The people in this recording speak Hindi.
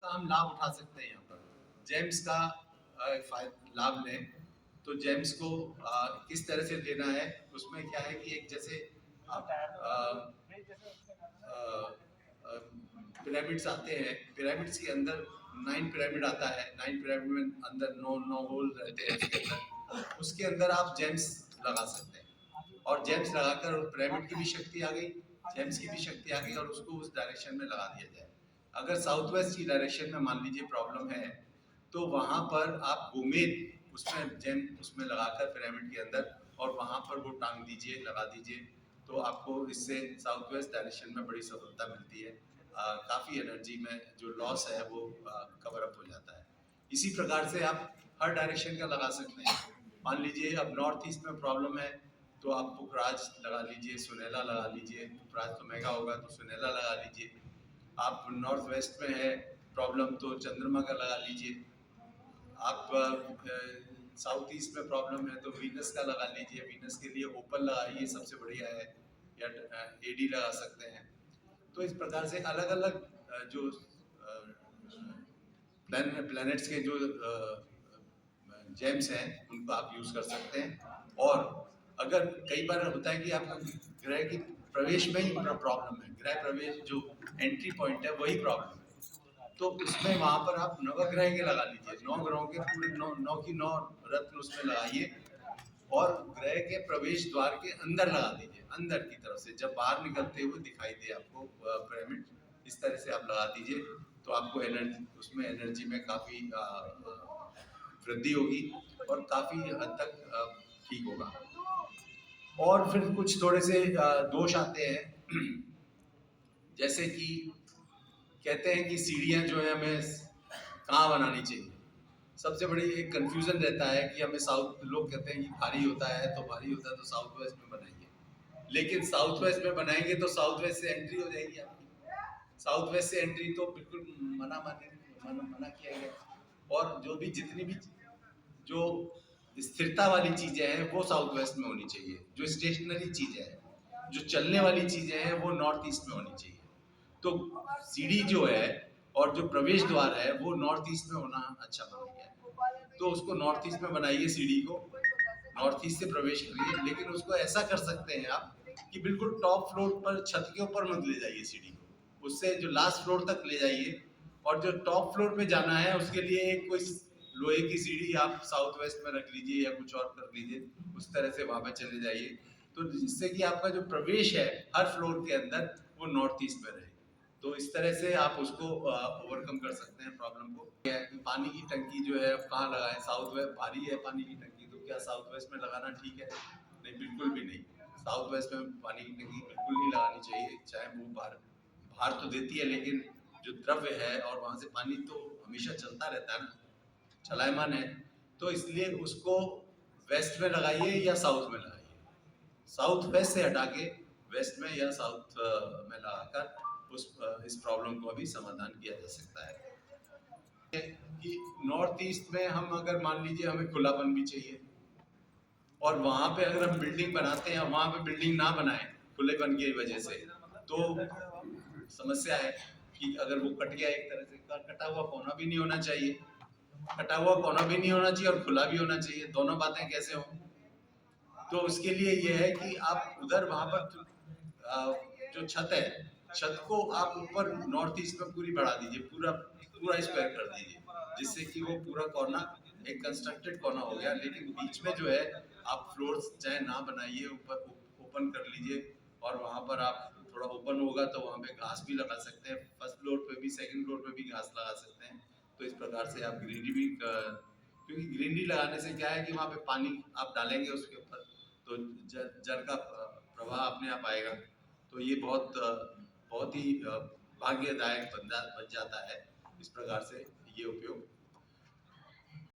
का हम लाभ उठा सकते हैं यहाँ पर जेम्स का लाभ लें। तो जेम्स को किस तरह से लेना है, उसमें क्या है कि एक जैसे आप पिरामिड्स आते हैं, पिरामिड्स के अंदर 9 पिरामिड आता है, 9 पिरामिड में अंदर 9 होल रहते हैं उसके अंदर, उसके अंदर आप जेम्स लगा सकते हैं और जेम्स लगाकर पिरामिड की भी शक्ति आ गई, जेम्स की भी शक्ति आ गई और उसको उस डायरेक्शन में लगा दिया जाए। अगर साउथ वेस्ट की डायरेक्शन में मान लीजिए प्रॉब्लम है, तो वहाँ पर आप गोमेद उसमें जेम उसमें लगाकर पिरामिड के अंदर और वहाँ पर वो टांग दीजिए, लगा दीजिए, तो आपको इससे साउथ वेस्ट डायरेक्शन में बड़ी सफलता मिलती है। काफ़ी एनर्जी में जो लॉस है वो कवर अप हो जाता है। इसी प्रकार से आप हर डायरेक्शन का लगा सकते हैं। मान लीजिए अब नॉर्थ ईस्ट में प्रॉब्लम है, तो आप पुखराज लगा लीजिए, सुनेला लगा लीजिए, पुखराज तो महंगा होगा तो सुनेला लगा लीजिए। आप नॉर्थ वेस्ट में है प्रॉब्लम तो चंद्रमा का लगा लीजिए। आप साउथ ईस्ट में प्रॉब्लम है तो वीनस का लगा लीजिए, वीनस के लिए ओपल लगाइए, सबसे बढ़िया है, या एडी लगा सकते हैं। तो इस प्रकार से अलग अलग जो प्लैनेट्स के जो जेम्स हैं उनको आप यूज कर सकते हैं। और अगर कई बार होता है कि आपको ग्रह की प्रवेश में ही प्रॉब्लम है, ग्रह प्रवेश जो एंट्री पॉइंट है वही प्रॉब्लम है, तो उसमें वहां पर आप नवग्रह के लगा लीजिए, 9 ग्रहों के पूरे 9 की 9 रत्न उसमें लगाइए और ग्रह के प्रवेश द्वार के अंदर लगा दीजिए, अंदर की तरफ से जब बाहर निकलते हुए दिखाई दे आपको पिरामिड, इस तरह से आप लगा दीजिए, तो आपको एनर्जी उसमें एनर्जी में काफ़ी वृद्धि होगी और काफ़ी हद तक ठीक होगा। और फिर कुछ थोड़े से दोष आते हैं जैसे कि कहते हैं कि सीढ़ियाँ जो है हमें कहाँ बनानी चाहिए। सबसे बड़ी एक कंफ्यूजन रहता है कि हमें साउथ, लोग कहते हैं कि भारी होता है तो भारी होता है तो साउथ वेस्ट में बनाएंगे, लेकिन साउथ वेस्ट में बनाएंगे तो साउथ वेस्ट से एंट्री हो जाएगी आपकी, साउथ वेस्ट से एंट्री तो बिल्कुल मना किया गया। और जो भी जितनी भी जो स्थिरता वाली चीजें हैं वो साउथ वेस्ट में होनी चाहिए, जो स्टेशनरी चीजें हैं, जो चलने वाली चीजें हैं वो नॉर्थ ईस्ट में होनी चाहिए। तो सीढ़ी जो है और जो प्रवेश द्वार है वो नॉर्थ ईस्ट में होना अच्छा माना गया है, तो उसको नॉर्थ ईस्ट में बनाइए, सीढ़ी को नॉर्थ ईस्ट से प्रवेश करिए। लेकिन उसको ऐसा कर सकते हैं आप कि बिल्कुल टॉप फ्लोर पर, छत के ऊपर मत ले जाइए सीढ़ी को, उससे जो लास्ट फ्लोर तक ले जाइए, और जो टॉप फ्लोर पे जाना है उसके लिए एक कोई लोहे की सीढ़ी आप साउथ वेस्ट में रख लीजिए या कुछ और कर लीजिए, उस तरह से वहां पे चले जाइए, तो जिससे कि आपका जो प्रवेश है हर फ्लोर के अंदर वो नॉर्थ ईस्ट में रहे। तो इस तरह से आप उसको ओवरकम कर सकते हैं प्रॉब्लम को। पानी की टंकी जो है कहाँ लगाएं, साउथ वेस्ट भारी है पानी की टंकी, तो क्या साउथ वेस्ट में लगाना ठीक है? नहीं, बिल्कुल भी नहीं। साउथ वेस्ट में पानी की टंकी बिल्कुल नहीं लगानी चाहिए, चाहे वो बाहर तो देती है लेकिन जो द्रव्य है और वहां से पानी तो हमेशा चलता रहता है ना, चलायमान है, तो इसलिए उसको वेस्ट में लगाइए या साउथ में लगाइए, साउथ वेस्ट से हटा के वेस्ट में या साउथ में लगाकर इस प्रॉब्लम को अभी समाधान किया जा सकता है। कि नॉर्थ ईस्ट में हम अगर मान लीजिए हमें खुलापन भी चाहिए, और वहां पे अगर हम बिल्डिंग बनाते हैं वहां पे बिल्डिंग ना बनाए खुलेपन की वजह से, तो समस्या है कि अगर वो कट गया, एक तरह से कटा हुआ कोना भी नहीं होना चाहिए, कटा हुआ कोना भी नहीं होना चाहिए और खुला भी होना चाहिए, दोनों बातें कैसे हों? तो उसके लिए ये है कि आप उधर वहां पर जो छत है, छत को आप ऊपर नॉर्थ ईस्ट में पूरी बढ़ा दीजिए, पूरा पूरा स्क्वायर कर दीजिए, जिससे कि वो पूरा कोना एक कंस्ट्रक्टेड कोना हो गया। लेकिन बीच में जो है आप फ्लोर्स चाहे ना बनाइए, ऊपर ओपन कर लीजिए, और वहां पर आप थोड़ा ओपन होगा तो वहां पे घास भी लगा सकते हैं, फर्स्ट फ्लोर पे भी सेकंड फ्लोर पे भी घास लगा सकते हैं। तो इस प्रकार से आप ग्रीनरी भी क्योंकि ग्रीनरी लगाने से क्या है कि वहाँ पे पानी आप डालेंगे उसके ऊपर, तो जल का प्रवाह अपने आप आएगा, तो ये बहुत ही भाग्यदायक बन जाता है। इस प्रकार से ये उपयोग